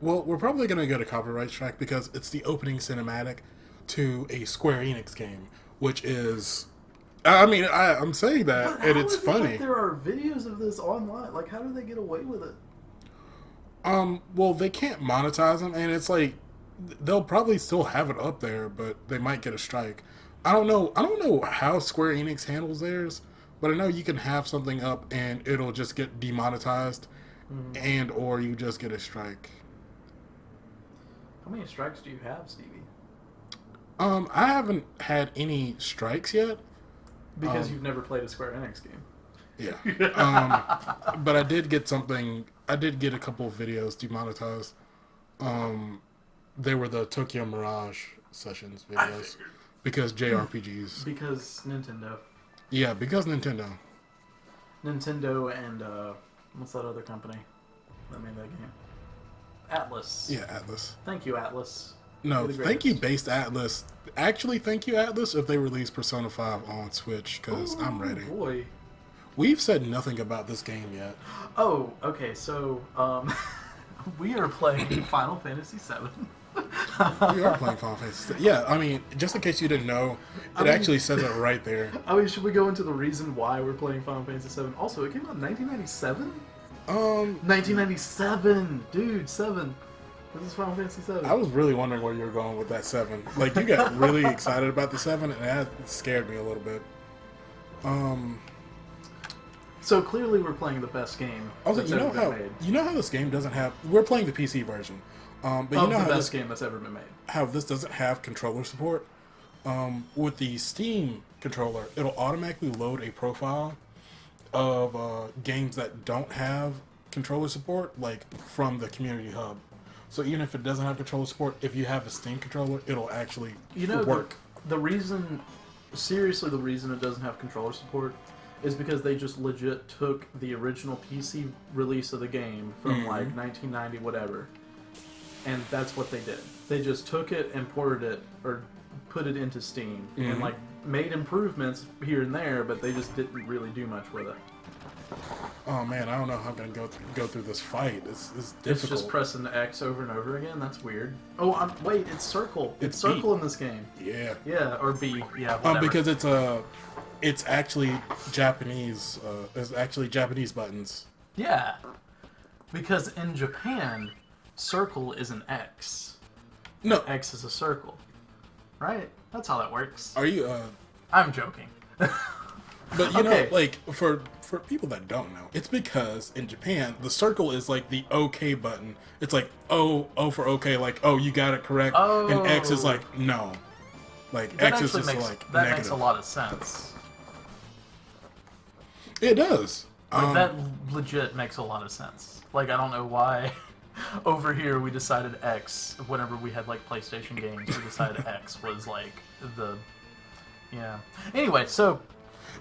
Well, we're probably going to get a copyright strike because it's the opening cinematic to a Square Enix game, which is. I mean, I'm saying that, But and how it's is it funny. that there are videos of this online? Like, how do they get away with it? Well, they can't monetize them, and it's like they'll probably still have it up there, but they might get a strike. I don't know. I don't know how Square Enix handles theirs, but I know you can have something up and it'll just get demonetized, Mm. and or you just get a strike. How many strikes do you have, Stevie? I haven't had any strikes yet. Because Um, you've never played a Square Enix game. yeah. But I did get something. I did get a couple of videos demonetized. They were the Tokyo Mirage Sessions I videos figured. because JRPGs. Because Nintendo. Yeah, because Nintendo. Nintendo and, what's that other company that made that game? Atlas. Yeah, Atlas. Thank you, Atlas. No, You're the thank you, greatest. based Atlas. Actually, thank you, Atlas, if they release Persona 5 on Switch, because I'm ready. Boy. We've said nothing about this game yet. Oh, okay, so, we are playing Final Fantasy VII. We are playing Final Fantasy. Yeah, I mean, just in case you didn't know, it actually says it right there. I mean, should we go into the reason why we're playing Final Fantasy VII? Also, it came out in 1997? 1997! Dude, 7. This is Final Fantasy VII. I was really wondering where you were going with that 7. Like, you got really excited about the 7, and that scared me a little bit. So clearly we're playing the best game Also, that's you know ever been how made. you know how this game doesn't have. We're playing the PC version, but you know The how best this, game that's ever been made. how this doesn't have controller support. With the Steam controller, it'll automatically load a profile of games that don't have controller support, like from the community hub. So even if it doesn't have controller support, if you have a Steam controller, it'll actually work. The reason, seriously, the reason it doesn't have controller support is because they just legit took the original PC release of the game from like 1990 whatever, and that's what they did. They just took it and ported it or put it into Steam and like made improvements here and there, but they just didn't really do much with it. Oh man, I don't know how I'm gonna go through this fight. It's difficult. It's just pressing X over and over again. That's weird. Oh, wait, it's circle. It's It's circle B. in this game. Yeah. Yeah, or B. Yeah, whatever. Because it's actually Japanese. It's actually Japanese buttons. Yeah, because in Japan, circle is an X. No, X is a circle, right? That's how that works. are you? I'm joking. But you Okay. know, like for people that don't know, it's because in Japan the circle is like the OK button. It's like O for OK, like oh you got it correct, and X is Oh. like no, like That X is actually just makes like that negative. makes a lot of sense. It does. Like that legit makes a lot of sense. Like I don't know why. Over here, we decided X. Whenever we had like PlayStation games, we decided X was like the. Yeah. Anyway, so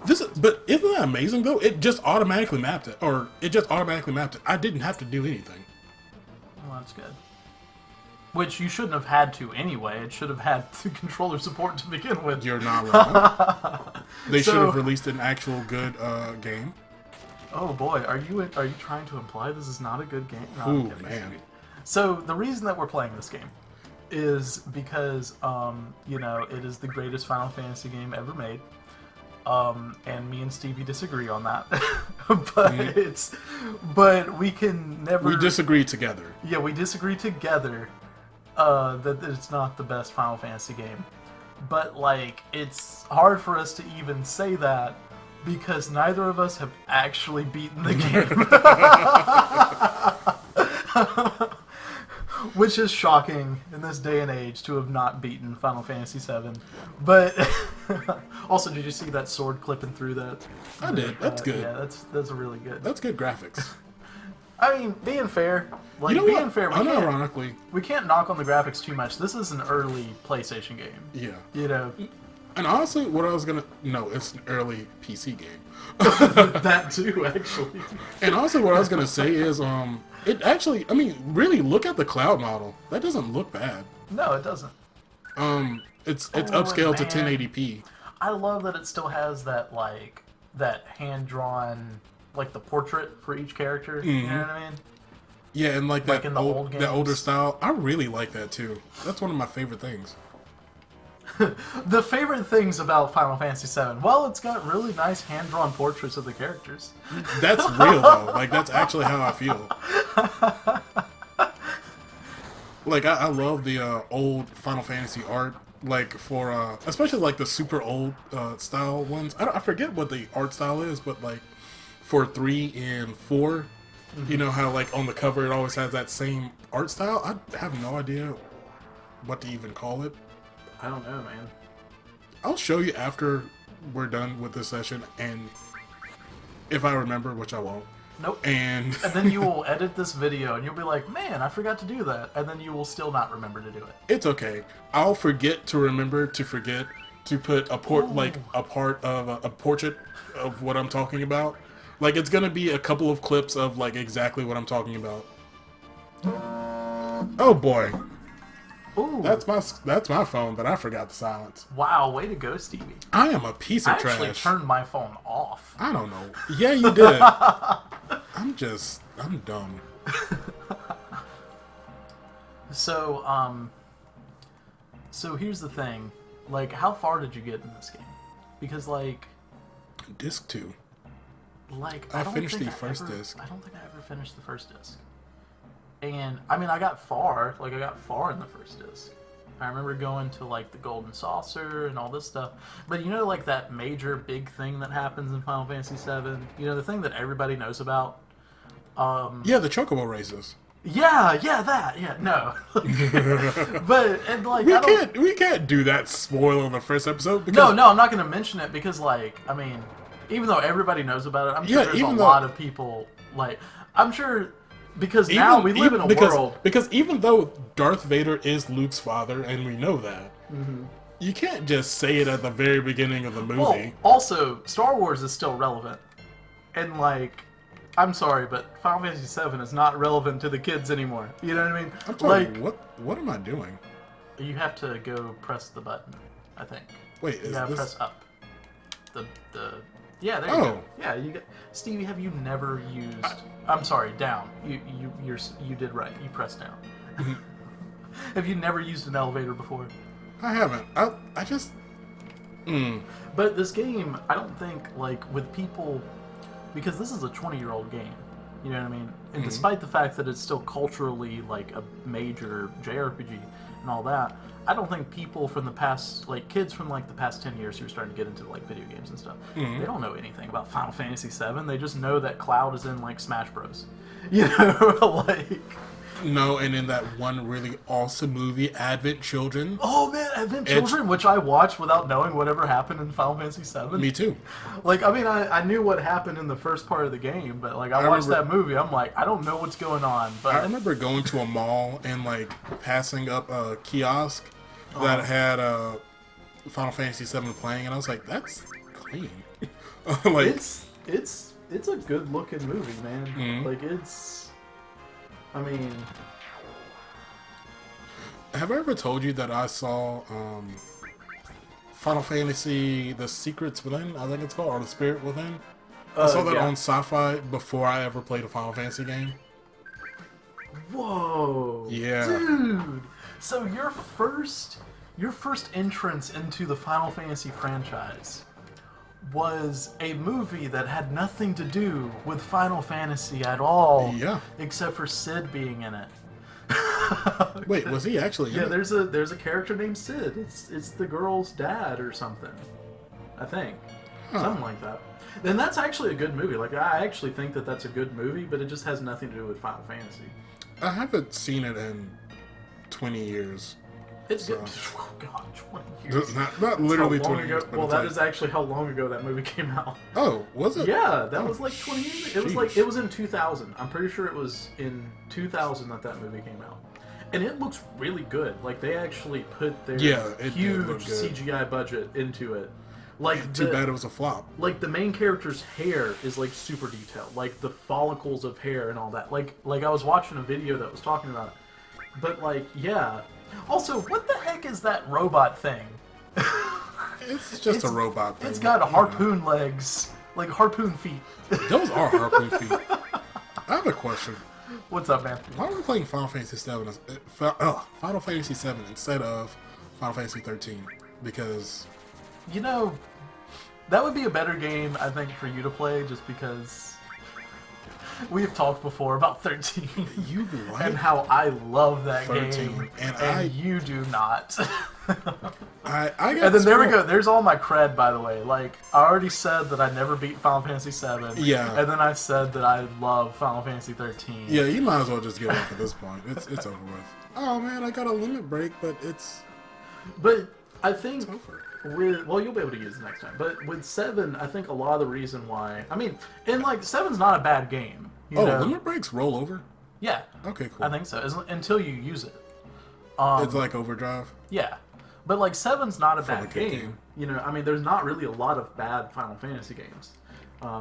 But isn't that amazing though? It just automatically mapped it, or it just automatically mapped it. I didn't have to do anything. well, that's good. Which you shouldn't have had to anyway. It should have had the controller support to begin with. You're not wrong. They should So- have released an actual good game. Oh boy, are you trying to imply this is not a good game? No, I'm Ooh kidding. man. So the reason that we're playing this game is because you know, it is the greatest Final Fantasy game ever made. And me and Stevie disagree on that. But we can never We disagree together. Yeah, we disagree together that it's not the best Final Fantasy game. But like it's hard for us to even say that because neither of us have actually beaten the game. Which is shocking in this day and age to have not beaten Final Fantasy VII. But also, did you see that sword clipping through that? I did. That's good. Yeah, that's really good. That's good graphics. I mean, being fair, like You know being what? fair, Unironically, we can't knock on the graphics too much. This is an early PlayStation game. yeah. You know, And honestly, what I was gonna it's an early PC game. that too, actually. And also, what I was gonna say is, it actually, I mean, really look at the cloud model. That doesn't look bad. No, it doesn't. It's Oh, upscaled to man. 1080p. I love that it still has that that hand drawn, like the portrait for each character. You know what I mean? Yeah, and like Like that in the old that older games. style, I really like that too. That's one of my favorite things. The favorite things about Final Fantasy VII, well, it's got really nice hand-drawn portraits of the characters. That's real though. Like that's actually how I feel. Like I love the old Final Fantasy art. Like for especially like the super old style ones. I forget what the art style is, but like for 3 and 4, you know how like on the cover it always has that same art style. I have no idea what to even call it. I don't know, man. I'll show you after we're done with this session, and if I remember, which I won't. Nope. And then you will edit this video, and you'll be like, man, I forgot to do that. And then you will still not remember to do it. it's okay. I'll forget to remember to forget to put a like a part of a portrait of what I'm talking about. Like it's gonna be a couple of clips of like exactly what I'm talking about. Oh boy, Ooh. that's my phone that I forgot to silence. Wow, way to go, Stevie. I am a piece I of trash. actually turned my phone off. I don't know. Yeah, you did. I'm dumb. So here's the thing. Like, how far did you get in this game? Because, like, Disc 2. I don't finished think the first ever, disc. I don't think I ever finished the first disc. And, I mean, I got far. Like, I got far in the first disc. I remember going to, like, the Golden Saucer and all this stuff. But, you know, like, that major big thing that happens in Final Fantasy VII? You know, the thing that everybody knows about? Yeah, the Chocobo races. Yeah, that. Yeah, no. But, and, like, I don't... We can't do that spoiler in the first episode. Because No, I'm not going to mention it because, like, I mean, even though everybody knows about it, I'm sure there's a lot of people, like, I'm sure, because now we live in a world. Because even though Darth Vader is Luke's father, and we know that, you can't just say it at the very beginning of the movie. Well, also, Star Wars is still relevant. And, like, I'm sorry, but Final Fantasy VII is not relevant to the kids anymore. You know what I mean? I'm sorry, Like, what am I doing? you have to go press the button, I think. Wait, You is gotta this... press up. Yeah, there you Oh. go. Yeah, you got... Stevie, have you never used... I'm sorry, down. You did right. You pressed down. Have you never used an elevator before? I haven't. I just... But this game, I don't think, like, with people... Because this is a 20-year-old game. You know what I mean? And despite the fact that it's still culturally, like, a major JRPG and all that, I don't think people from the past, like, kids from, like, the past 10 years who are starting to get into, like, video games and stuff, they don't know anything about Final Fantasy VII. They just know that Cloud is in, like, Smash Bros. You know? Like... No, and in that one really awesome movie, Advent Children. Oh, man, Advent Children, which I watched without knowing whatever happened in Final Fantasy VII. Me too. Like, I mean, I knew what happened in the first part of the game, but, like, I watched that movie, I'm like, I don't know what's going on, but... I remember going to a mall and, like, passing up a kiosk that had Final Fantasy VII playing, and I was like, that's clean. Like, It's a good-looking movie, man. Like, it's... I mean... Have I ever told you that I saw Final Fantasy The Secrets Within, I think it's called, or The Spirit Within? I saw that on Sci-Fi before I ever played a Final Fantasy game. Whoa! Yeah. Dude! So your first entrance into the Final Fantasy franchise was a movie that had nothing to do with Final Fantasy at all. Yeah. Except for Sid being in it. Wait, was he actually in Yeah, it? there's a character named Sid. It's the girl's dad or something. I think. Something like that. And that's actually a good movie. Like, I actually think that that's a good movie, but it just has nothing to do with Final Fantasy. I haven't seen it in 20 years. It's good. Oh, God, 20 years. Not literally That's how long 20 years. ago. But Well, it's that like, is actually how long ago that movie came out. Oh, was it? Yeah, that Oh, was like 20 years. It was sheesh. like it was in 2000. I'm pretty sure it was in 2000 that movie came out, and it looks really good. Like they actually put their Yeah, it did look huge good. CGI budget into it. Like Too bad it was a flop. Like the main character's hair is like super detailed, like the follicles of hair and all that. Like I was watching a video that was talking about it, but like yeah. Also, what the heck is that robot thing? It's just a robot thing. It's got harpoon legs, like harpoon feet. Those are harpoon feet. I have a question. What's up, man? Why are we playing Final Fantasy 7? Final Fantasy 7 instead of Final Fantasy 13? Because You know, that would be a better game, I think, for you to play, just because we have talked before about 13 you like and how I love that 13, game, and you do not. I got And then there we spoiled. go. There's all my cred, by the way. Like, I already said that I never beat Final Fantasy 7. Yeah. And then I said that I love Final Fantasy 13. Yeah, you might as well just give up at this point. It's over with. Oh man, I got a limit break, but it's But I think over. well, you'll be able to use it next time. But with 7, I think a lot of the reason why, I mean, and like 7's not a bad game. You know? Limit breaks roll over? Yeah. Okay, cool. I think so. Until you use it. It's like Overdrive. Yeah. But like 7's not a For bad the good game. game. You know, I mean, there's not really a lot of bad Final Fantasy games,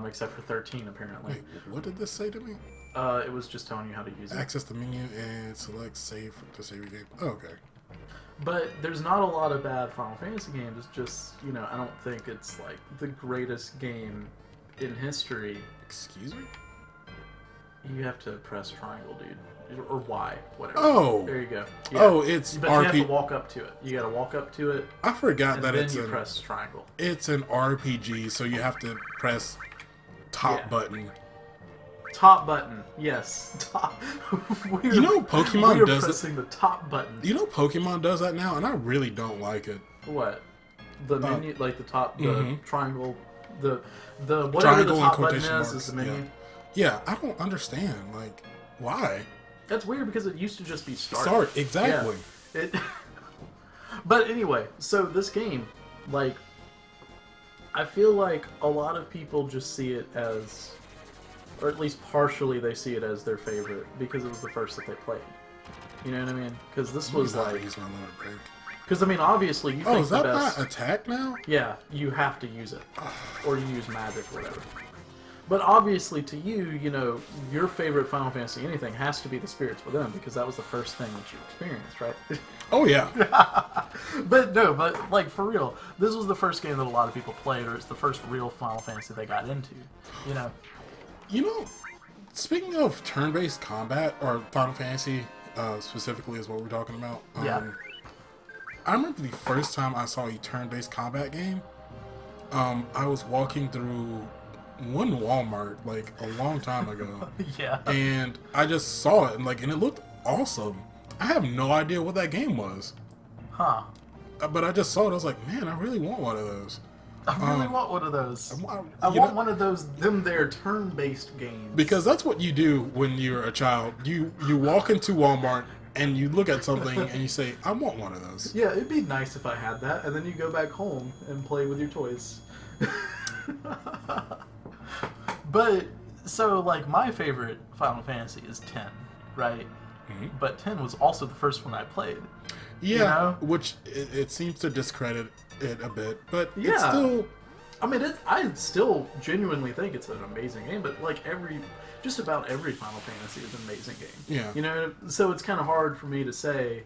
except for 13 apparently. Wait, what did this say to me? It was just telling you how to use it. Access the menu and select save to save your game. Oh, okay. But there's not a lot of bad Final Fantasy games. It's just, you know, I don't think it's like the greatest game in history. Excuse me? You have to press triangle, dude. Or Y, whatever. Oh! There you go. Yeah. Oh, it's But you have to RP. walk up to it. You gotta walk up to it, I forgot and that then it's you an press triangle. it's an RPG, so you have to press top Yeah. button. Top button, yes. Top. You know Pokemon we are does it. pressing the top button. You know Pokemon does that now, and I really don't like it. What? The menu, like the top, the mhm. triangle, the whatever Triangle the and top button quotation is marks, the menu. Yeah, I don't understand. Like, why? That's weird because it used to just be start. Start, exactly. Yeah. It. But anyway, so this game, like, I feel like a lot of people just see it as, or at least partially they see it as their favorite because it was the first that they played. You know what I mean? Because this was I like, use my limit break. because I mean, obviously you Oh, think is the that best. not attack now? Yeah, you have to use it, or you use magic or whatever. But obviously, to you, you know, your favorite Final Fantasy anything has to be the Spirits Within because that was the first thing that you experienced, right? Oh yeah. But no, but like for real, this was the first game that a lot of people played, or it's the first real Final Fantasy they got into. You know? You know, speaking of turn-based combat, or Final Fantasy specifically is what we're talking about. Yeah. I remember the first time I saw a turn-based combat game. I was walking through one Walmart like a long time ago, Yeah. and I just saw it and it looked awesome. I have no idea what that game was, Huh. but I just saw it. I was like, man, I really want one of those. I really want one of those. I you want know- one of those their turn-based games. Because that's what you do when you're a child. You walk into Walmart and you look at something and you say, I want one of those. Yeah, it'd be nice if I had that, and then you go back home and play with your toys. But, so, like, my favorite Final Fantasy is 10, right? Mhm. But 10 was also the first one I played. Yeah, know? which it seems to discredit it a bit, but it's Yeah. still... I mean, I still genuinely think it's an amazing game, but, like, just about every Final Fantasy is an amazing game. Yeah. You know, so it's kind of hard for me to say,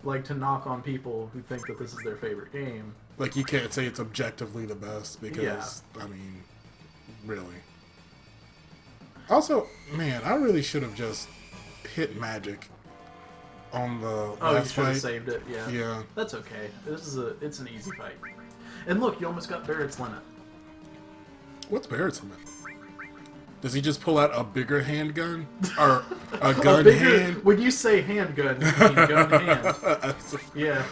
like, to knock on people who think that this is their favorite game. Like, you can't say it's objectively the best because, I mean, really. Also, man, I really should have just hit magic on the Oh, you last should have fight. saved it, yeah. Yeah. That's okay. It's an easy fight. And look, you almost got Barrett's limit. What's Barrett's limit? Does he just pull out a bigger handgun? Or a A gun bigger- hand? When you say handgun, you mean gun hand. Yeah.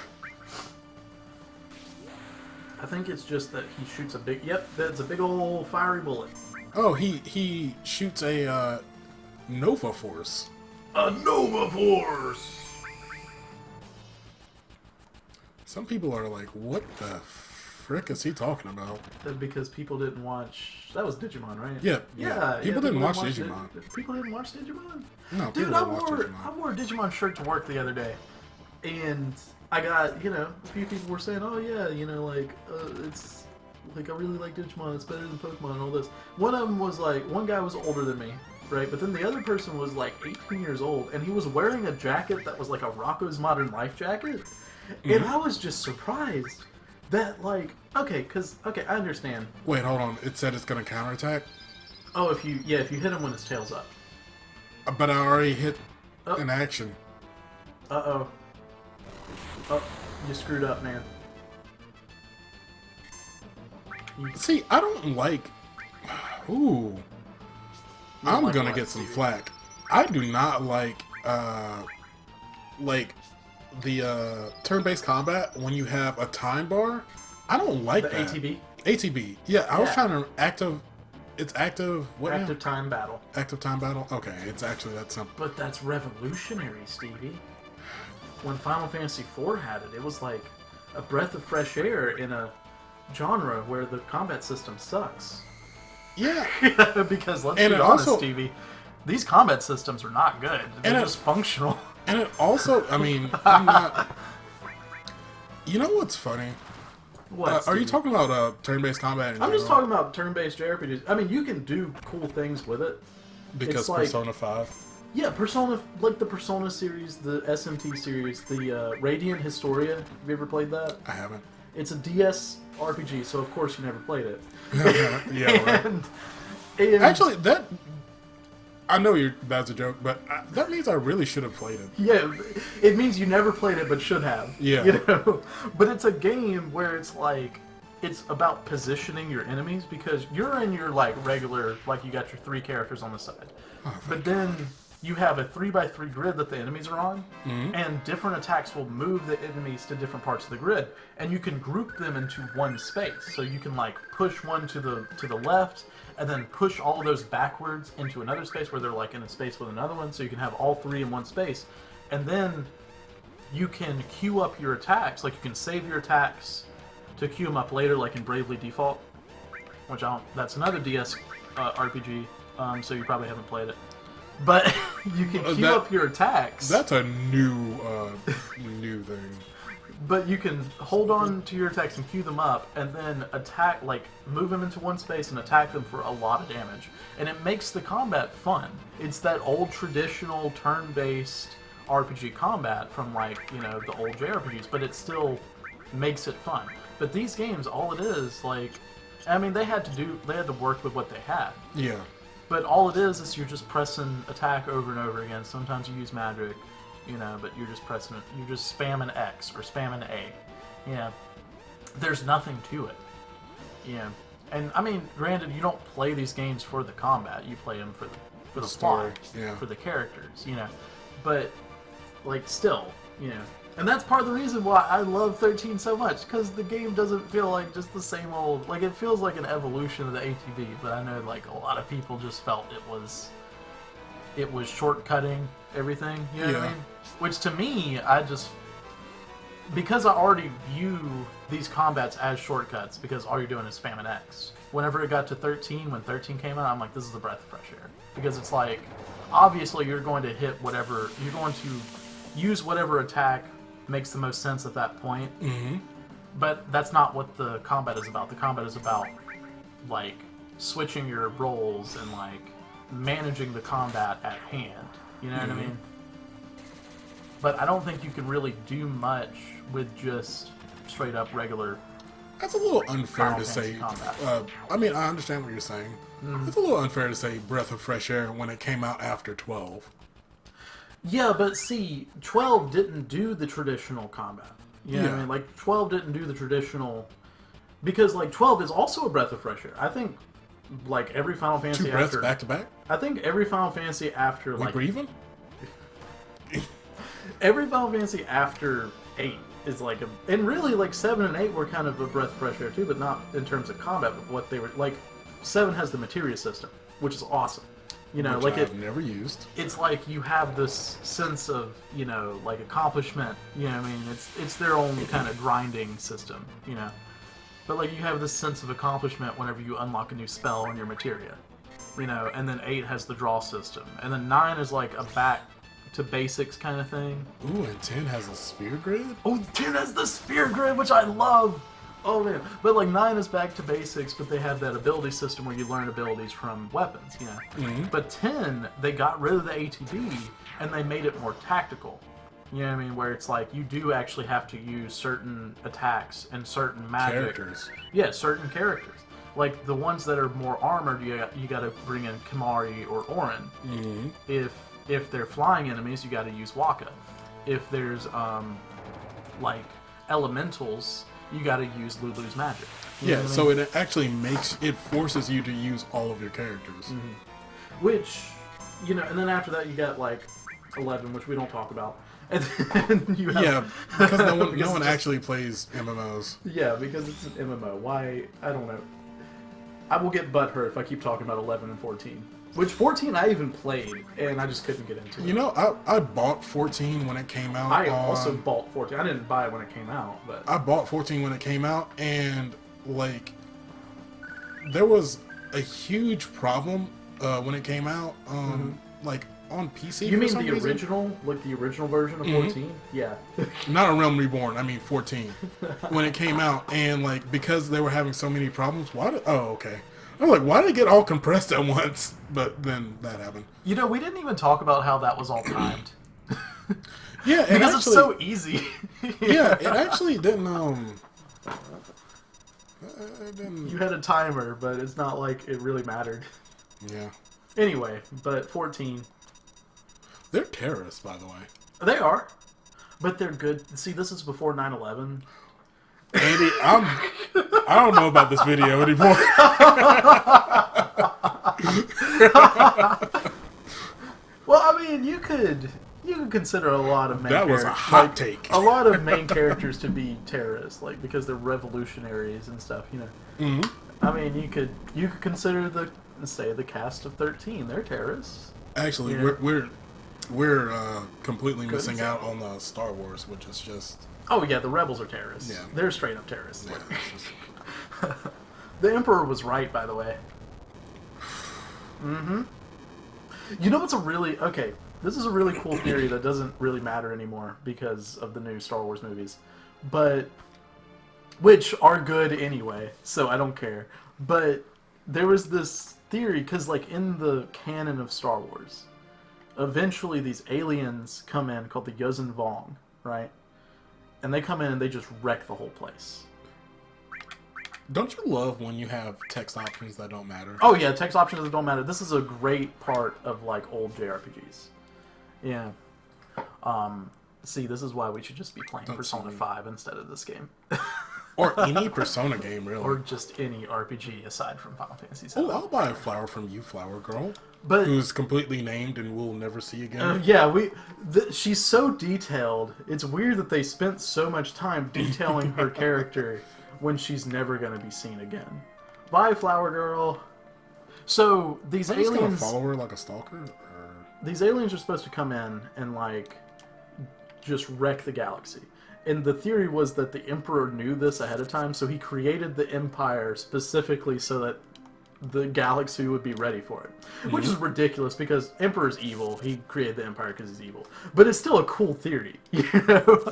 I think it's just that he shoots a big... Yep, that's a big old fiery bullet. Oh, he shoots a Nova Force. A Nova Force! Some people are like, what the frick is he talking about? Because people didn't watch... That was Digimon, right? Yeah, Yeah. People didn't watch Dig- Digimon. People didn't watch Digimon? No, Dude, people I didn't watch wore Digimon. a Digimon shirt to work the other day, and I got, you know, a few people were saying, oh yeah, you know, like, it's, like, I really like Digimon, it's better than Pokemon and all this. One of them was like, one guy was older than me, right, but then the other person was like 18 years old, and he was wearing a jacket that was like a Rocco's Modern Life jacket, and I was just surprised that, like, okay, I understand. Wait, hold on. It said it's gonna counterattack? Oh, if you hit him when his tail's up. But I already hit Oh. an action. Uh-oh. Oh, you screwed up, man. See, I don't like... Ooh. I'm like gonna what, get some Stevie? flack. I do not like the turn-based combat when you have a time bar. I don't like The that. ATB? ATB. Yeah, I was Yeah. trying to active... It's active... What Active now? time battle. Active time battle? Okay, it's actually that simple. But that's revolutionary, Stevie. When Final Fantasy IV had it, it was like a breath of fresh air in a genre where the combat system sucks. Yeah. Because let's And be it honest, also- Stevie, these combat systems are not good. They're And it- just functional. And it also... I mean, I'm not... You know what's funny? What? Are you Stevie? talking about turn-based combat? I'm just talking about turn-based JRPGs. I mean, you can do cool things with it. because it's like- Persona 5. Yeah, Persona, like the Persona series, the SMT series, the Radiant Historia. Have you ever played that? I haven't. It's a DS RPG, so of course you never played it. Yeah, right. And Actually, that... I know that's a joke, but that means I really should have played it. yeah, it means you never played it, but should have. Yeah. You know? But it's a game where it's like, it's about positioning your enemies, because you're in your, like, regular, like, you got your 3 characters on the side. But then you have a 3x3 grid that the enemies are on, and different attacks will move the enemies to different parts of the grid, and you can group them into one space. So you can, like, push one to the left, and then push all of those backwards into another space where they're, like, in a space with another one, so you can have all 3 in one space. And then you can queue up your attacks, like, you can save your attacks to queue them up later, like in Bravely Default, which that's another DS RPG, so you probably haven't played it. But you can queue up your attacks. That's a new thing. But you can hold on to your attacks and queue them up, and then attack, like, move them into one space and attack them for a lot of damage. And it makes the combat fun. It's that old traditional turn-based RPG combat from, like, you know, the old JRPGs, but it still makes it fun. But these games, all it is, like, I mean, they had to work with what they had. Yeah. But all it is you're just pressing attack over and over again. Sometimes you use magic, you know, but you're just pressing it. You're just spamming X or spamming A. You know, there's nothing to it. You know, and I mean, granted, you don't play these games for the combat. You play them for the story, plot, yeah. for the characters. You know, but like still, you know. And that's part of the reason why I love 13 so much, because the game doesn't feel like just the same old... Like, it feels like an evolution of the ATV, but I know, like, a lot of people just felt it was shortcutting everything, you know what I Yeah. mean? Which, to me, because I already view these combats as shortcuts, because all you're doing is spamming X. Whenever it got to 13, when 13 came out, I'm like, this is a breath of fresh air. Because it's like, obviously you're going to hit whatever... You're going to use whatever attack makes the most sense at that point. Mm-hmm. But that's not what the combat is about. The combat is about, like, switching your roles and, like, managing the combat at hand. You know what I mean? But I don't think you can really do much with just straight up regular... That's a little unfair Final to Fantasy say. combat. I mean, I understand what you're saying. It's a little unfair to say breath of fresh air when it came out after 12. Yeah, but see, 12 didn't do the traditional combat. You know what I Yeah. mean? Like, 12 didn't do the traditional... Because, like, 12 is also a breath of fresh air. I think, like, every Final Fantasy 2 breaths after... back to back? I think every Final Fantasy after, We like... breathing? Every Final Fantasy after 8 is like a... And really, like, 7 and 8 were kind of a breath of fresh air, too, but not in terms of combat, but what they were... Like, 7 has the materia system, which is awesome. You know, Which like, I've never used. it's like you have this sense of, you know, like, accomplishment. You know what I mean? It's their own kind of grinding system, you know? But, like, you have this sense of accomplishment whenever you unlock a new spell on your materia. You know, and then 8 has the draw system. And then 9 is like a back to basics kind of thing. Ooh, and 10 has a sphere grid? Oh, 10 has the sphere grid, which I love! Oh, man. But, like, 9 is back to basics, but they have that ability system where you learn abilities from weapons, you know? But 10, they got rid of the ATB, and they made it more tactical. You know what I mean? Where it's like, you do actually have to use certain attacks and certain magic. Characters. Yeah, certain characters. Like, the ones that are more armored, you got to bring in Kimari or Orin. If If they're flying enemies, you got to use Waka. If there's like elementals, you got to use Lulu's magic. You know Yeah, what I so mean? it actually forces you to use all of your characters. Which, you know, and then after that you got like 11, which we don't talk about. And then you have, Yeah, because no one it's just- actually plays MMOs. Yeah, because it's an MMO. Why? I don't know. I will get butthurt if I keep talking about 11 and 14. Which 14 I even played, and I just couldn't get into it. You know, I bought 14 when it came out. I also bought 14. I didn't buy it when it came out, but I bought 14 when it came out, and like there was a huge problem when it came out. Like on PC. you for mean some the reason. original, like the original version of 14? Yeah. Not a Realm Reborn. I mean 14 when it came out, and like because they were having so many problems. Okay. I was like, why did it get all compressed at once? But then that happened. You know, we didn't even talk about how that was all timed. Yeah, Because it's so easy. Yeah, it actually didn't. It didn't. You had a timer, but it's not like it really mattered. Yeah, Anyway, but 14. they're terrorists, by the way. They are. But they're good. See, this is before 9/11. Andy, I don't know about this video anymore. Well, I mean, you could consider a lot of main That was a characters- hot take. A lot of main characters to be terrorists, like because they're revolutionaries and stuff. You know. Mm-hmm. I mean, you could consider the cast of 13. They're terrorists. Actually, Yeah. we're completely Good missing out example. on the Star Wars, which is just Oh yeah, the rebels are terrorists. Yeah. They're straight up terrorists. yeah, it's just- The Emperor was right, by the way. Mm-hmm. You know what's okay? This is a really cool theory that doesn't really matter anymore because of the new Star Wars movies, but which are good anyway, so I don't care. But there was this theory because, like, in the canon of Star Wars, eventually these aliens come in called the Yuuzhan Vong, right? And they come in and they just wreck the whole place. Don't you love when you have text options that don't matter? Oh yeah, text options don't matter. This is a great part of like old JRPGs. Yeah. See, this is why we should just be playing Don't Persona see. 5 instead of this game. Or any Persona game, really. Or just any RPG aside from Final Fantasy Oh, VII. I'll buy a flower from you, flower girl, But who's completely named and we'll never see again. yeah, she's so detailed. It's weird that they spent so much time detailing her character when she's never going to be seen again. Bye, flower girl. So these I'm just gonna aliens, follow her like a stalker. Or... these aliens are supposed to come in and like just wreck the galaxy. And the theory was that the Emperor knew this ahead of time, so he created the Empire specifically so that the galaxy would be ready for it. Which is ridiculous because Emperor's evil. He created the Empire because he's evil. But it's still a cool theory, you know?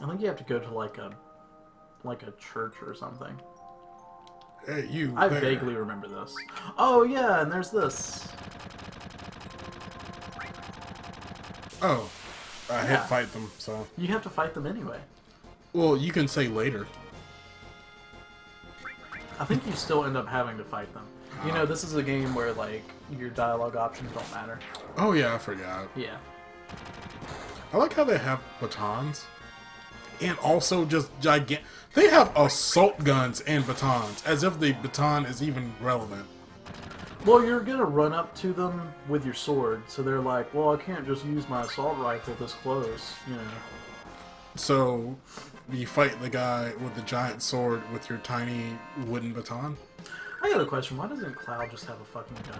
I think you have to go to like a church or something. Hey, you. I there. vaguely remember this. Oh yeah, and there's this. Oh, I Yeah. had to fight them, so. You have to fight them anyway. Well, you can say later. I think you still end up having to fight them. You know, this is a game where like your dialogue options don't matter. Oh yeah, I forgot. Yeah. I like how they have batons, and also just gigantic. They have assault guns and batons, as if the baton is even relevant. Well, you're gonna run up to them with your sword, so they're like, "Well, I can't just use my assault rifle this close," you know. So, you fight the guy with the giant sword with your tiny wooden baton. I got a question. Why doesn't Cloud just have a fucking gun?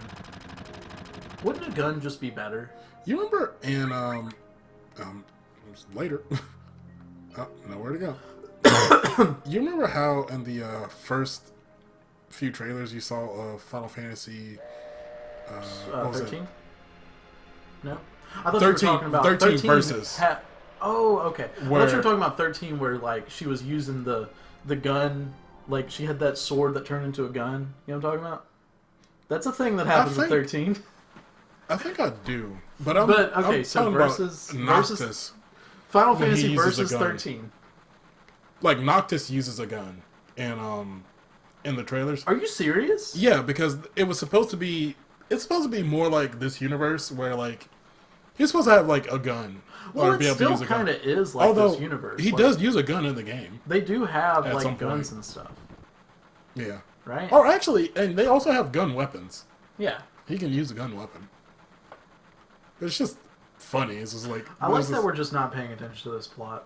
Wouldn't a gun just be better? You remember in later. Oh, nowhere to go. You remember how in the first few trailers you saw of Final Fantasy what was it? 13? No? I thought 13 you were talking about 13 versus. Oh, okay. I Where- thought you were talking about 13 where, like, she was using the gun, like, she had that sword that turned into a gun. You know what I'm talking about? That's a thing that happens in think- 13. I think I do, but okay, I'm so talking about versus Noctis. Final when he Fantasy uses a versus gun. 13. Like Noctis uses a gun, and in the trailers. Are you serious? Yeah, because it was supposed to be. It's supposed to be more like this universe where like he's supposed to have like a gun Well, or it be able to still use a gun. kind of is like Although this universe. he like, does use a gun in the game. They do have At some like guns point. and stuff, Yeah. right? Or actually, and they also have gun weapons. Yeah. He can use a gun weapon. But it's just funny. It's just like I what like is that this? we're just not paying attention to this plot.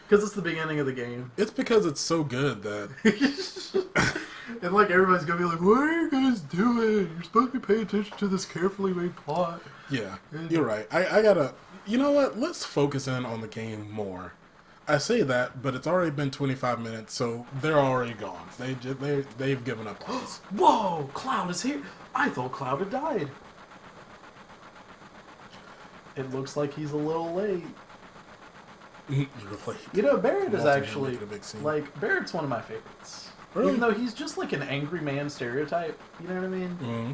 Because it's the beginning of the game. It's because it's so good that And like everybody's gonna be like, what are you guys doing? You're supposed to be paying attention to this carefully made plot. yeah, you're right. I gotta. You know what? Let's focus in on the game more. I say that, but it's already been 25 minutes, so they're already gone. They've given up on us. Whoa, Cloud is here. I thought Cloud had died. It looks like he's a little late. You're late. You know, Barrett is Walter actually making a big scene. like Barrett's one of my favorites. Really? Even though he's just like an angry man stereotype, you know what I mean? Mm-hmm.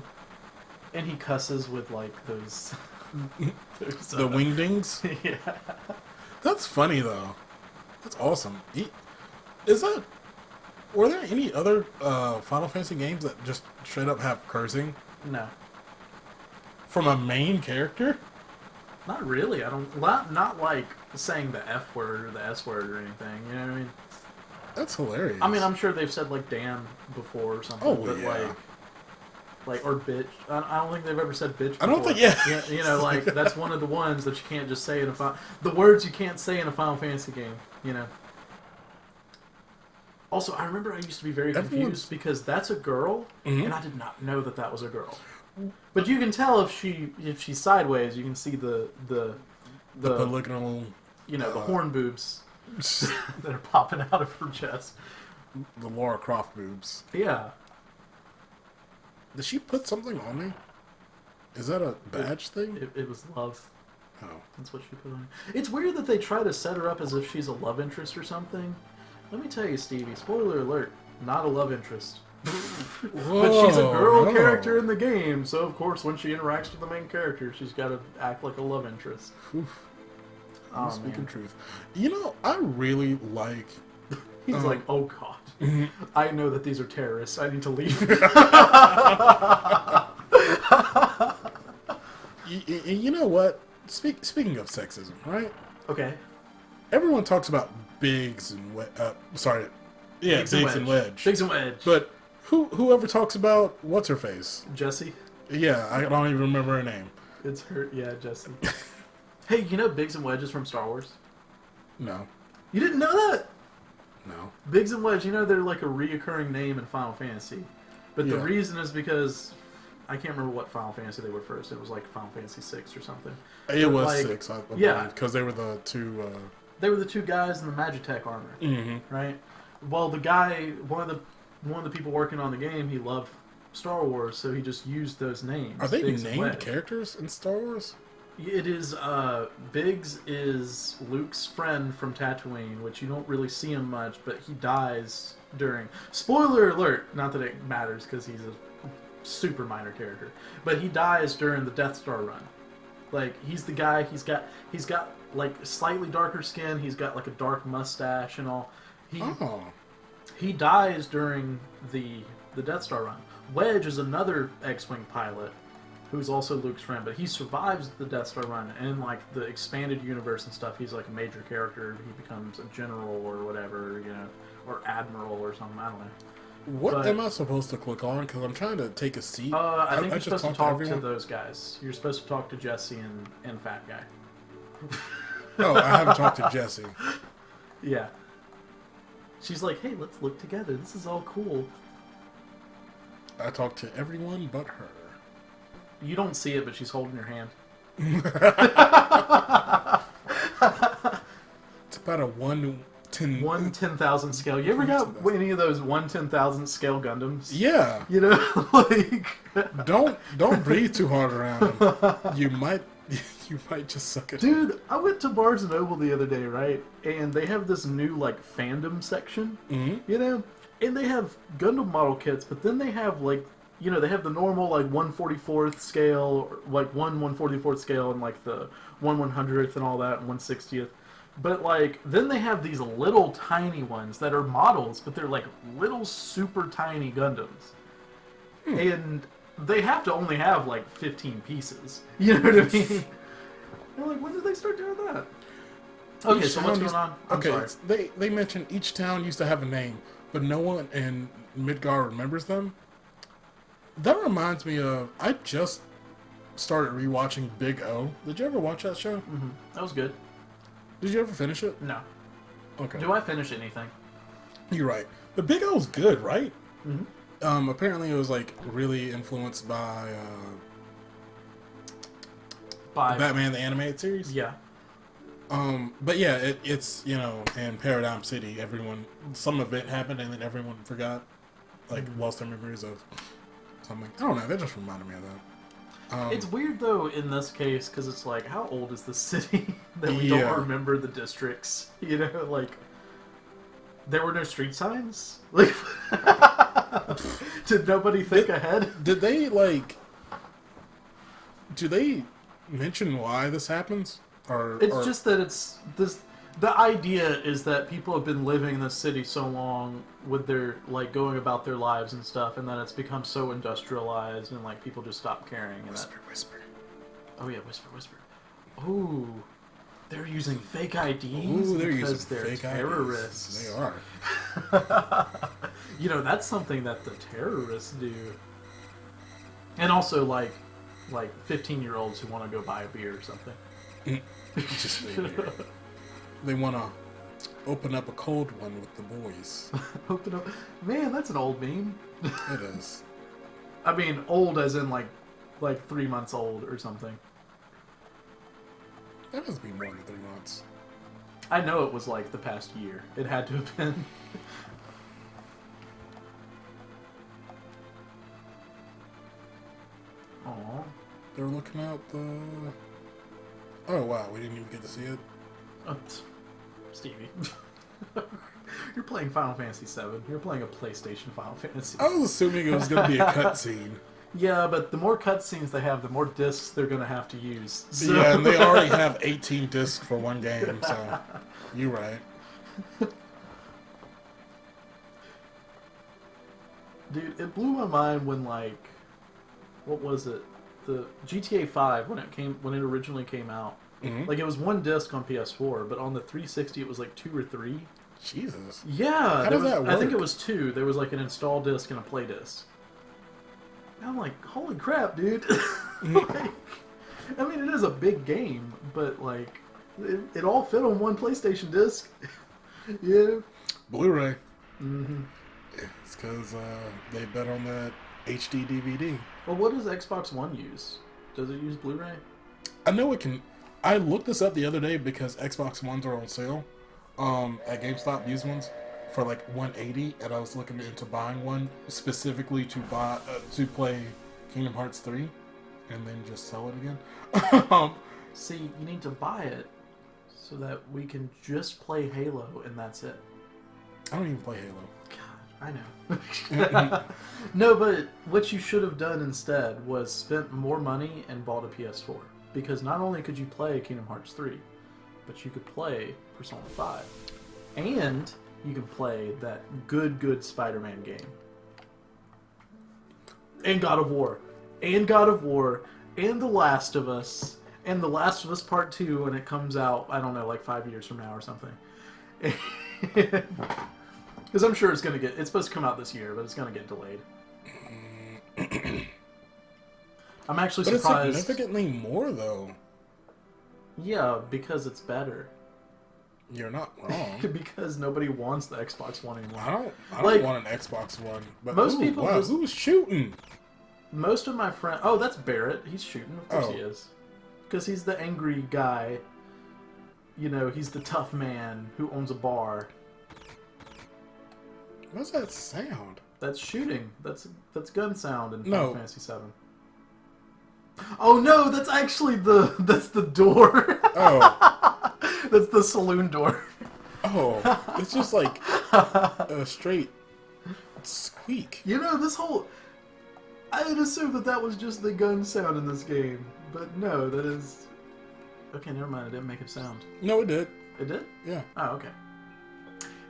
And he cusses with like those. those The wingdings. yeah. That's funny though. That's awesome. Is that? Were there any other Final Fantasy games that just straight up have cursing No, from a main character? not really. I don't. Not like saying the F word or the S word or anything. You know what I mean? That's hilarious. I mean, I'm sure they've said like damn before or something. Oh, but yeah. like or bitch. I don't think they've ever said bitch before. I don't think. Yeah. Yeah, you know, like that's one of the ones that you can't just say in a the words you can't say in a Final Fantasy game. You know. Also, I remember I used to be very confused because that's a girl, and I did not know that that was a girl. But you can tell if she's sideways, you can see the polygonal. you know the horn boobs that are popping out of her chest. The Lara Croft boobs. Yeah. Did she put something on me? Is that a badge thing? It was love. Oh. That's what she put on. It's weird that they try to set her up as if she's a love interest or something. Let me tell you, Stevie, spoiler alert, not a love interest. But she's a girl character in the game, so of course when she interacts with the main character, she's got to act like a love interest. Oof. Oh, Speaking man. truth. You know, I really like... He's like, oh god, I know that these are terrorists. I need to leave. You know what? Speaking of sexism, right? Okay. Everyone talks about Biggs and Biggs and Wedge. Biggs and Wedge. But whoever talks about what's her face? Jessie. Yeah, I don't even remember her name. It's her. Yeah, Jessie. Hey, you know Biggs and Wedge is from Star Wars? No, You didn't know that? no. Biggs and Wedge, you know they're like a reoccurring name in Final Fantasy. But the Yeah. reason is because I can't remember what Final Fantasy they were first. It was like Final Fantasy 6 or something. It But, was like, 6, I believe, yeah. because they were the two. They were the two guys in the Magitech armor, right? Well, the guy, one of the people working on the game, he loved Star Wars, so he just used those names. Are they Biggs and named Wedge. characters in Star Wars? It is, Biggs is Luke's friend from Tatooine, which you don't really see him much, but he dies during... Spoiler alert! Not that it matters, because he's a super minor character. But he dies during the Death Star run. Like, he's the guy, he's got like, slightly darker skin, he's got, like, a dark mustache and all. He dies during the Death Star run. Wedge is another X-Wing pilot who's also Luke's friend, but he survives the Death Star run, and in like the expanded universe and stuff, he's like a major character. He becomes a general or whatever, you know, or admiral or something. I don't know. What am I supposed to click on? Because I'm trying to take a seat. I think you're supposed to talk to everyone? those guys. You're supposed to talk to Jesse and Fat Guy. Oh, I haven't talked to Jesse. Yeah. She's like, hey, let's look together. This is all cool. I talked to everyone but her. You don't see it, but she's holding your hand. It's about a 1/10. 1/10,000 scale. You ever got any of those 1/10,000 scale Gundams? Yeah. You know, like Don't breathe too hard around him. You might just suck it. Dude, I went to Barnes and Noble the other day, right? And they have this new like fandom section. You know, and they have Gundam model kits, but then they have like, you know, they have the normal like 1/44th scale, like 1/144th scale, and like the 1/100th and all that, and 1/60th. But like, then they have these little tiny ones that are models, but they're like little super tiny Gundams, and they have to only have like 15 pieces. You know what I mean? They're like, when did they start doing that? Okay, so what's going on? I'm sorry. They mentioned each town used to have a name, but no one in Midgar remembers them. That reminds me of, I just started rewatching Big O. Did you ever watch that show? Mm-hmm. That was good. Did you ever finish it? No. Okay. Do I finish anything? You're right. But Big O's good, right? Mm-hmm. Apparently it was like really influenced by Batman the Animated Series. Yeah. But yeah, it's, you know, in Paradigm City, some event happened and then everyone forgot, like, lost their memories of something. I don't know, that just reminded me of that. It's weird, though, in this case, because it's like, how old is the city that we don't remember the districts? You know, like, there were no street signs? Like, did nobody think ahead? Did they, like, do they mention why this happens? It's just that it's this. The idea is that people have been living in the city so long with their, like, going about their lives and stuff, and then it's become so industrialized and, like, people just stop caring. And Whisper. Oh yeah, whisper. Ooh, they're using fake IDs because they're fake terrorists. IDs. They are. You know, that's something that the terrorists do. And also, like 15-year-olds who want to go buy a beer or something. Just they want to open up a cold one with the boys. Open up, man. That's an old meme. It is. I mean, old as in like 3 months old or something. That must be more than 3 months. I know it was like the past year. It had to have been. Aww. They're looking out the. Oh wow, we didn't even get to see it. Stevie. You're playing Final Fantasy VII. You're playing a PlayStation Final Fantasy. I was assuming it was going to be a cutscene. Yeah, but the more cutscenes they have, the more discs they're going to have to use. So. Yeah, and they already have 18 discs for one game, so you're right. Dude, it blew my mind when, like, what was it? The GTA 5 when it originally came out. Mm-hmm. Like, it was one disc on PS4, but on the 360 it was like 2 or 3. Jesus. Yeah, How does that work? I think it was 2. There was like an install disc and a play disc. And I'm like, holy crap, dude! Like, I mean, it is a big game, but like, it all fit on one PlayStation disc. Yeah. Blu-ray. Mm-hmm. It's because they bet on that HD DVD. Well, what does Xbox One use? Does it use Blu-ray? I know it can. I looked this up the other day because Xbox Ones are on sale at GameStop, used ones, for like $180, and I was looking into buying one specifically to play Kingdom Hearts 3 and then just sell it again. See, you need to buy it so that we can just play Halo and that's it. I don't even play Halo. God, I know. No, but what you should have done instead was spent more money and bought a PS4. Because not only could you play Kingdom Hearts 3, but you could play Persona 5. And you could play that good Spider-Man game. And God of War. And God of War. And The Last of Us. And The Last of Us Part 2 when it comes out, I don't know, like 5 years from now or something. Because I'm sure it's supposed to come out this year, but it's going to get delayed. I'm actually surprised. It's significantly more, though. Yeah, because it's better. You're not wrong. Because nobody wants the Xbox One anymore. I don't want an Xbox One. But most people. Wow, who's shooting? Most of my friends. Oh, that's Barrett. He's shooting. Of course he is. Because he's the angry guy. You know, he's the tough man who owns a bar. What's that sound? That's shooting. That's gun sound in No. Final Fantasy VII. Oh no, that's actually that's the door. Oh. That's the saloon door. Oh, it's just like a straight squeak. You know, I had assumed that was just the gun sound in this game, but no, that is. Okay, never mind. It didn't make a sound. No, it did. It did? Yeah. Oh, okay.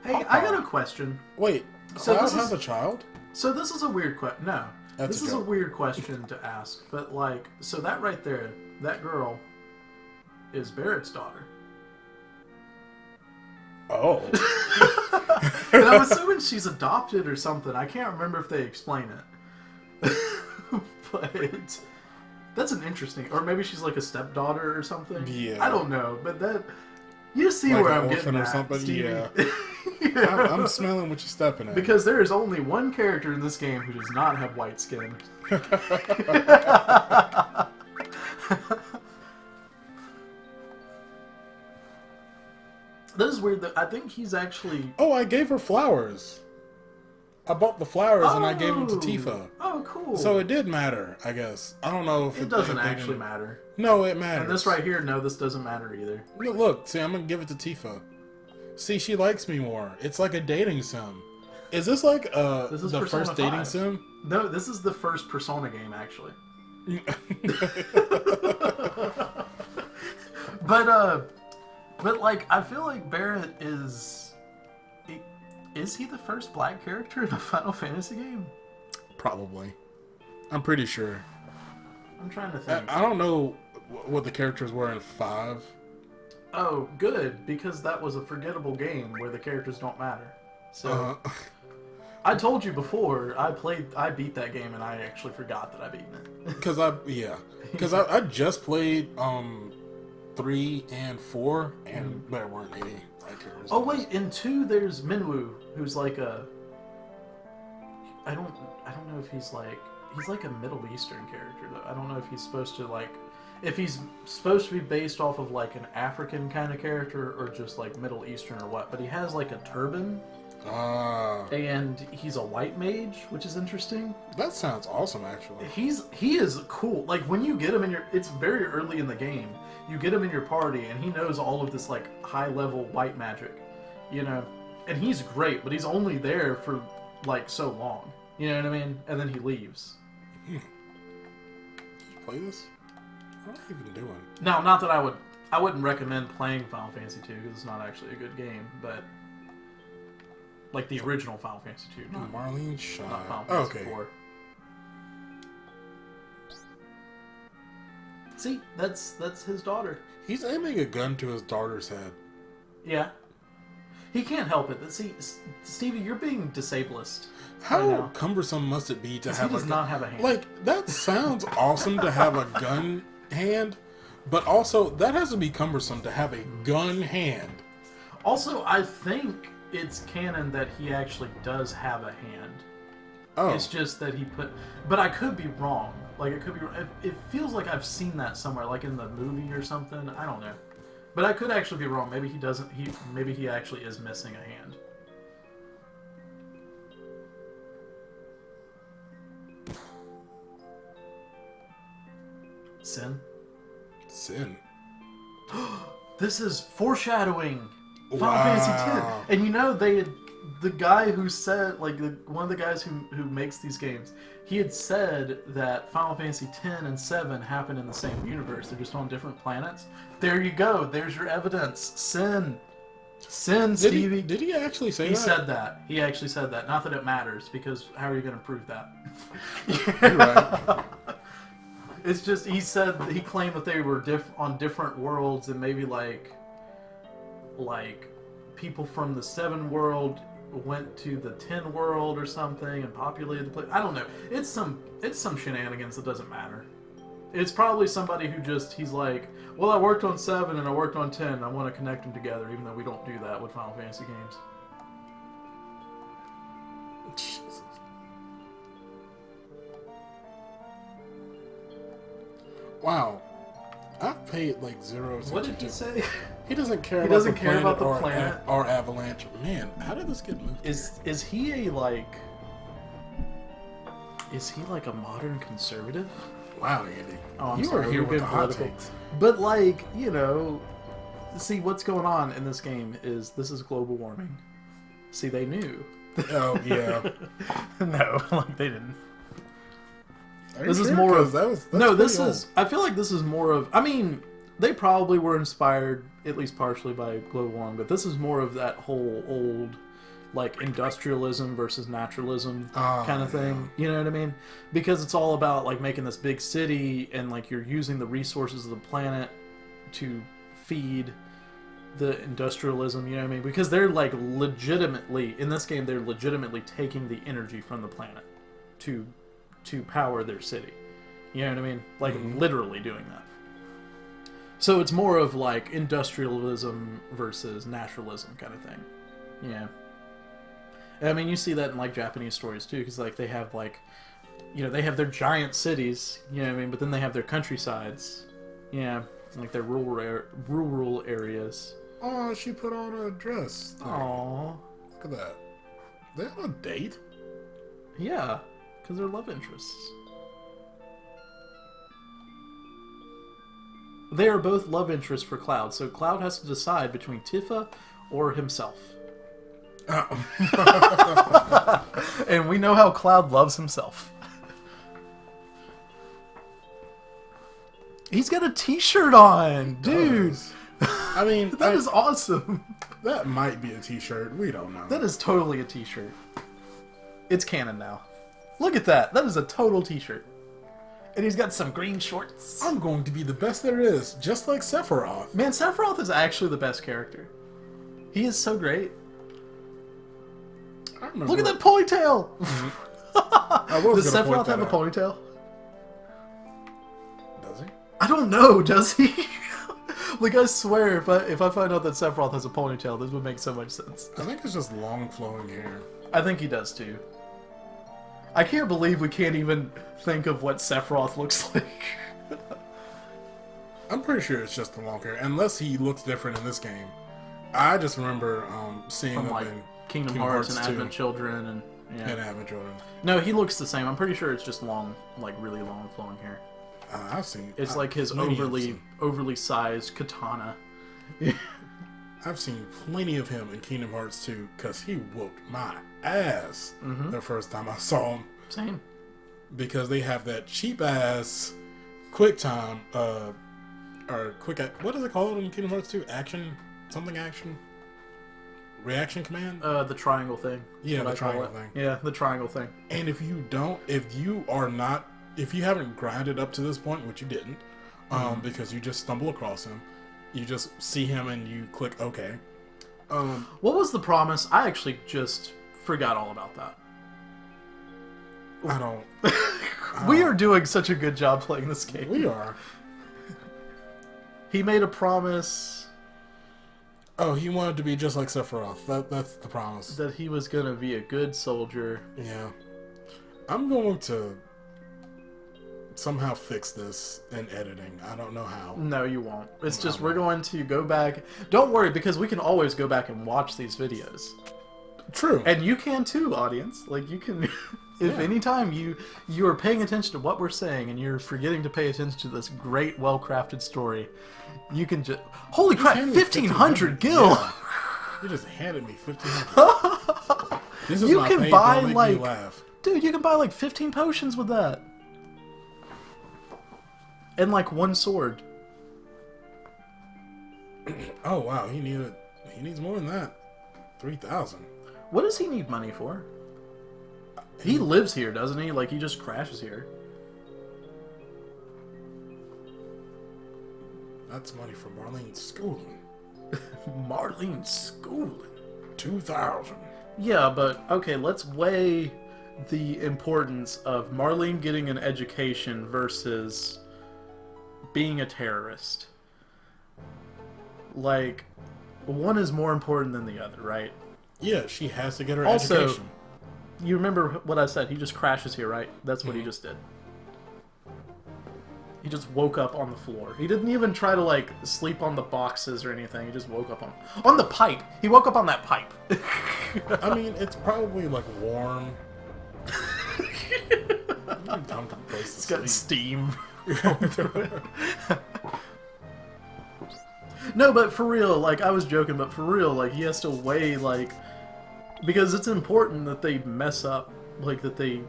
Hey, I got a question. Wait, So Cloud this has is- a child? So this is a weird question. No. That's This a is a joke. weird question to ask. But, like, so that right there, that girl is Barrett's daughter. Oh. And I'm assuming she's adopted or something. I can't remember if they explain it. But that's an interesting... Or maybe she's like a stepdaughter or something. Yeah. I don't know. But that... You see Like where an I'm getting orphan or at, something? Stevie. Yeah. You know? I'm smelling what you're stepping at. Because there is only one character in this game who does not have white skin. This is weird. That I think he's actually... Oh, I gave her flowers. I bought the flowers and I gave them to Oh. Tifa. Oh, cool. So it did matter, I guess. I don't know if it doesn't if they actually didn't- matter. No, it matters. And this right here, no, this doesn't matter either. Look, see, I'm gonna give it to Tifa. See, she likes me more. It's like a dating sim. Is this like This is the Persona first dating 5. sim? No, this is the first Persona game, actually. But like, I feel like Barrett is... Is he the first black character in a Final Fantasy game? Probably. I'm pretty sure. I'm trying to think. I don't know what the characters were in 5. Oh, good, because that was a forgettable game where the characters don't matter. So, I told you before, I beat that game and I actually forgot that I beaten it. Because I just played 3 and 4, and there weren't any black characters. Oh wait, in 2 there's Minwoo, who's like a... I don't know if he's like a Middle Eastern character though. I don't know if he's supposed to like... If he's supposed to be based off of like an African kind of character or just like Middle Eastern or what, but he has like a turban. And he's a white mage, which is interesting. That sounds awesome, actually. He is cool. Like when you get him in your, it's very early in the game. You get him in your party, and he knows all of this like high level white magic, you know. And he's great, but he's only there for like so long. You know what I mean? And then he leaves. Did you play this? What are you even doing? Now, not that I wouldn't recommend playing Final Fantasy 2 because it's not actually a good game, but like the original Final Fantasy 2, not Marlene Shine. Final Oh, Fantasy okay. 4. See, that's his daughter. He's aiming a gun to his daughter's head. Yeah. He can't help it. See, Stevie, you're being disablest. How right now. cumbersome must it be to 'Cause have he does a not have a hand. Like, that sounds awesome to have a gun hand, but also that has to be cumbersome to have a gun hand. Also, I think it's canon that he actually does have a hand. Oh, It's just that he put... But I could be wrong. Like, it could be... It feels like I've seen that somewhere, like in the movie or something. I don't know. But I could actually be wrong. Maybe he doesn't... Maybe he actually is missing a hand. Sin? sin. This is foreshadowing Final Wow. Fantasy X. And you know, they had... The guy who said... Like, one of the guys who makes these games... He had said that Final Fantasy X and 7 happen in the same universe. They're just on different planets. There you go. There's your evidence. Sin. Sin, Stevie. Did he actually say He that? said that. He actually said that. Not that it matters, because how are you going to prove that? You're right. It's just, he said, he claimed that they were on different worlds, and maybe like people from the 7 world went to the 10 world or something and populated the place. I don't know. It's some shenanigans that doesn't matter. It's probably somebody who just, he's like, well, I worked on 7 and I worked on 10. I want to connect them together, even though we don't do that with Final Fantasy games. Jesus. Wow. I've paid like 0 attention What did he to- say? He doesn't care He about doesn't the care planet about the or, planet? or Avalanche. Man, how did this get moved? Is he like a modern conservative? Wow, Andy. Oh, I'm you sorry, were here we've with been the hot political. takes. But like, you know, see what's going on in this game is this is global warming. See, they knew. Oh, yeah. No, like they didn't. Are you This is sure? more 'Cause of that's no. pretty This old. is. I feel like this is more of. I mean, They probably were inspired, at least partially, by global warming, but this is more of that whole old, like, industrialism versus naturalism kind of thing. You know what I mean? Because it's all about, like, making this big city, and, like, you're using the resources of the planet to feed the industrialism, you know what I mean? Because they're, like, legitimately, in this game, they're legitimately taking the energy from the planet to power their city. You know what I mean? Like, literally doing that. So it's more of, like, industrialism versus naturalism kind of thing. Yeah. And, I mean, you see that in, like, Japanese stories, too, because, like, they have, like, you know, they have their giant cities, you know what I mean? But then they have their countrysides. Yeah. Like, their rural areas. Oh, she put on a dress. Aww. Look at that. They have a date? Yeah, because they're love interests. They are both love interests for Cloud, so Cloud has to decide between Tifa or himself. And we know how Cloud loves himself. He's got a t-shirt on, dude. I mean, that is awesome. That might be a t-shirt. We don't know. That is totally a t-shirt. It's canon now. Look at that. That is a total t-shirt. And he's got some green shorts. I'm going to be the best there is, just like Sephiroth. Man, Sephiroth is actually the best character. He is so great. Look at that ponytail! Does Sephiroth have a ponytail? Does he? I don't know, does he? Like, I swear, if I find out that Sephiroth has a ponytail, this would make so much sense. I think it's just long flowing hair. I think he does, too. I can't believe we can't even think of what Sephiroth looks like. I'm pretty sure it's just the long hair, unless he looks different in this game. I just remember seeing From, him like, in Kingdom Hearts and Advent Children and... Yeah. And Advent Children. No, he looks the same. I'm pretty sure it's just long, like, really long flowing hair. I've seen... It's like his overly sized katana. I've seen plenty of him in Kingdom Hearts 2, because he whooped my ass the first time I saw him. Same. Because they have that cheap-ass quick time, or quick... What is it called in Kingdom Hearts 2? Action? Something action? Reaction command? The triangle thing. Yeah, the triangle thing. Yeah, the triangle thing. And if you haven't grinded up to this point, which you didn't, because you just stumble across him, you just see him and you click OK. What was the promise? I actually just forgot all about that. I don't... We are doing such a good job playing this game. We are. He made a promise... Oh, he wanted to be just like Sephiroth. That's the promise. That he was going to be a good soldier. Yeah. I'm going to somehow fix this in editing. I don't know how. No, you won't. It's just we're going to go back. Don't worry, because we can always go back and watch these videos. True. And you can too, audience. Like, you can... If anytime you are paying attention to what we're saying and you're forgetting to pay attention to this great, well-crafted story, you can just... Holy crap, 1,500 gil! Yeah. You just handed me 1,500. This is you my can pain, buy, don't make like... me laugh. Dude, you can buy, like, 15 potions with that. And, like, one sword. Oh, wow, he needs more than that. 3,000. What does he need money for? He lives here, doesn't he? Like, he just crashes here. That's money for Marlene's schooling. Marlene's schooling? 2,000. Yeah, but, okay, let's weigh the importance of Marlene getting an education versus being a terrorist. Like, one is more important than the other, right? Yeah, she has to get her also, education. You remember what I said? He just crashes here, right? That's what he just did. He just woke up on the floor. He didn't even try to, like, sleep on the boxes or anything. He just woke up on the pipe. He woke up on that pipe. I mean, it's probably, like, warm. It's got steam. No, but for real, like, I was joking, but for real, like, he has to weigh, like... Because it's important that they mess up, like, that they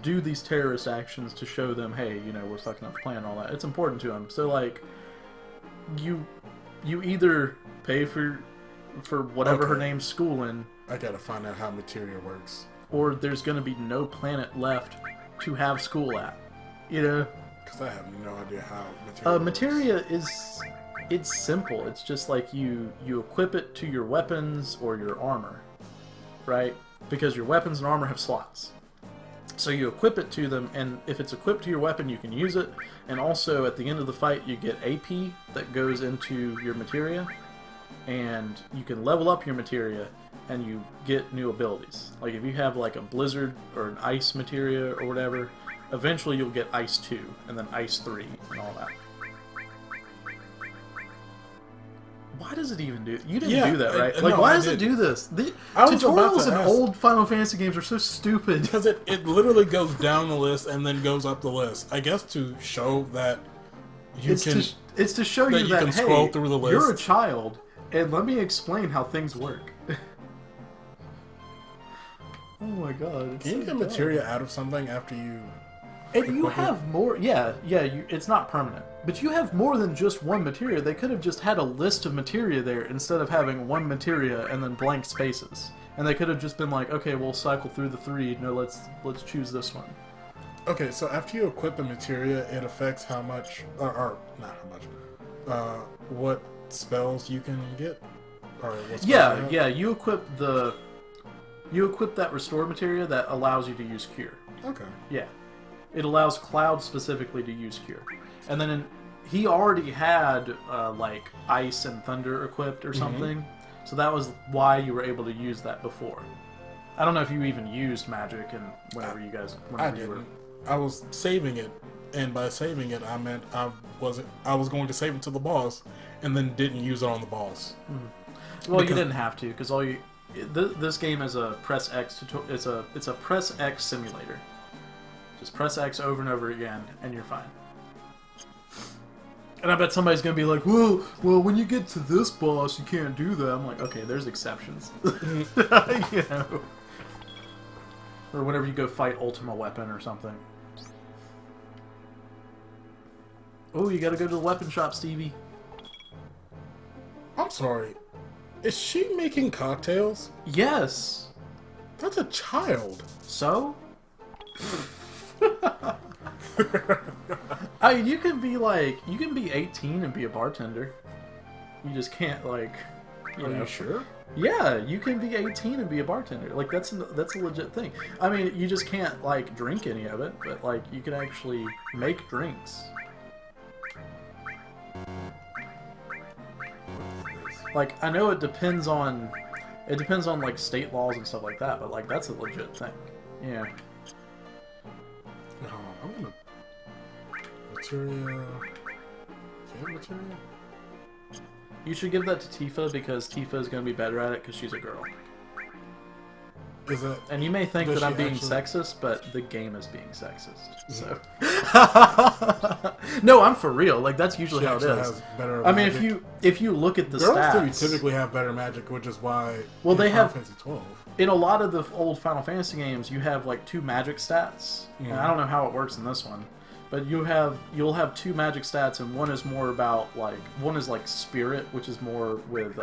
do these terrorist actions to show them, hey, you know, we're fucking up the plan and all that. It's important to him. So, like, you either pay for whatever her Okay. name's schooling, I gotta find out how materia works. or there's going to be no planet left to have school at. You know? Because I have no idea how materia works. Materia it's simple. It's just like you equip it to your weapons or your armor, right? Because your weapons and armor have slots. So you equip it to them, and if it's equipped to your weapon, you can use it. And also, at the end of the fight, you get AP that goes into your materia, and you can level up your materia, and you get new abilities. Like if you have like a blizzard or an ice materia or whatever, eventually you'll get ice 2, and then ice 3, and all that. Why does it even do? You didn't do that, right? Like, no, why I does it didn't. do this? The I was about tutorials to in ask. old Final Fantasy games are so stupid. Because it literally goes down the list and then goes up the list. I guess to show that you It's can... it's to show that you you that, can hey, scroll through the list. you're a child, and let me explain how things work. Oh my god. It's Can you so get dumb. materia out of something after you... And you equip it? have more, it's not permanent. But you have more than just one materia. They could have just had a list of materia there instead of having one materia and then blank spaces. And they could have just been like, okay, we'll cycle through the 3. No, let's choose this one. Okay, so after you equip a materia, it affects how much... Or not how much. What spells you can get? Or what spells you have? Yeah, you equip that restore materia that allows you to use cure. Okay. Yeah. It allows Cloud specifically to use Cure. And then he already had, like, Ice and Thunder equipped or something. So that was why you were able to use that before. I don't know if you even used magic and whenever you guys... I Whenever you were... didn't. I was saving it, and by saving it, I meant I was going to save it to the boss, and then didn't use it on the boss. Well, you because- didn't have to, because all you... This game is a press X... It's a press X simulator. Just press X over and over again, and you're fine. And I bet somebody's gonna be like, well, when you get to this boss, you can't do that. I'm like, okay, there's exceptions. You know? Or whenever you go fight Ultima Weapon or something. Oh, you gotta go to the weapon shop, Stevie. I'm sorry. Is she making cocktails? Yes. That's a child. So? I mean, you can be 18 and be a bartender. You just can't, like, you Are know. you sure? Yeah, you can be 18 and be a bartender. Like, that's a legit thing. I mean, you just can't, like, drink any of it, but, like, you can actually make drinks. Like, I know it depends on like state laws and stuff like that, but like that's a legit thing. Yeah. No, I'm gonna materia. Materia. You should give that to Tifa because Tifa is going to be better at it because she's a girl. Is it? And you may think Does that I'm she being actually- sexist, but the game is being sexist. So. No, I'm for real. Like that's usually She how it actually is. has better I mean, magic. if you look at the Girls stats, do typically have better magic, which is why. Well, in they Final have- Fantasy 12. in a lot of the old Final Fantasy games, you have like 2 magic stats. And I don't know how it works in this one, but you'll have 2 magic stats, and one is more about like one is like spirit, which is more with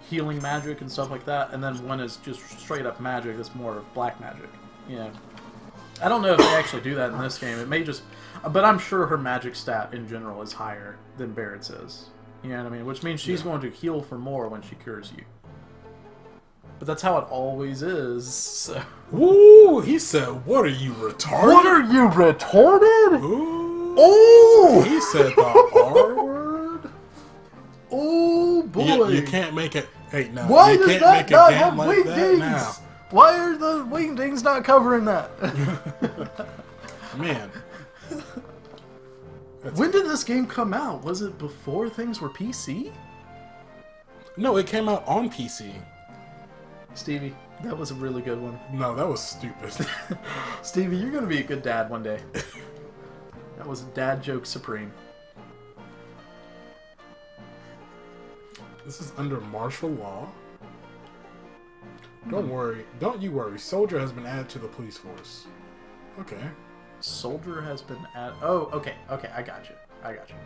healing magic and stuff like that, and then one is just straight up magic. That's more of black magic. Yeah. I don't know if they actually do that in this game. It may just, but I'm sure her magic stat in general is higher than Barrett's is. You know what I mean? Which means she's going to heal for more when she cures you. But that's how it always is. So. Ooh, he said, "What are you retarded?" What are you retarded? Ooh, Oh! he said the R word. Oh boy! You can't make it. Hey, no, Why you does can't that make a not game have like wing that dings? now. Why are the wing dings not covering that? Man. When did this game come out? Was it before things were PC? No, it came out on PC. Stevie, that was a really good one. No, that was stupid. Stevie, you're gonna be a good dad one day. That was dad joke supreme. This is under martial law. Don't worry. Don't you worry. Soldier has been added to the police force. Okay. Soldier has been at. Oh, okay, I got you.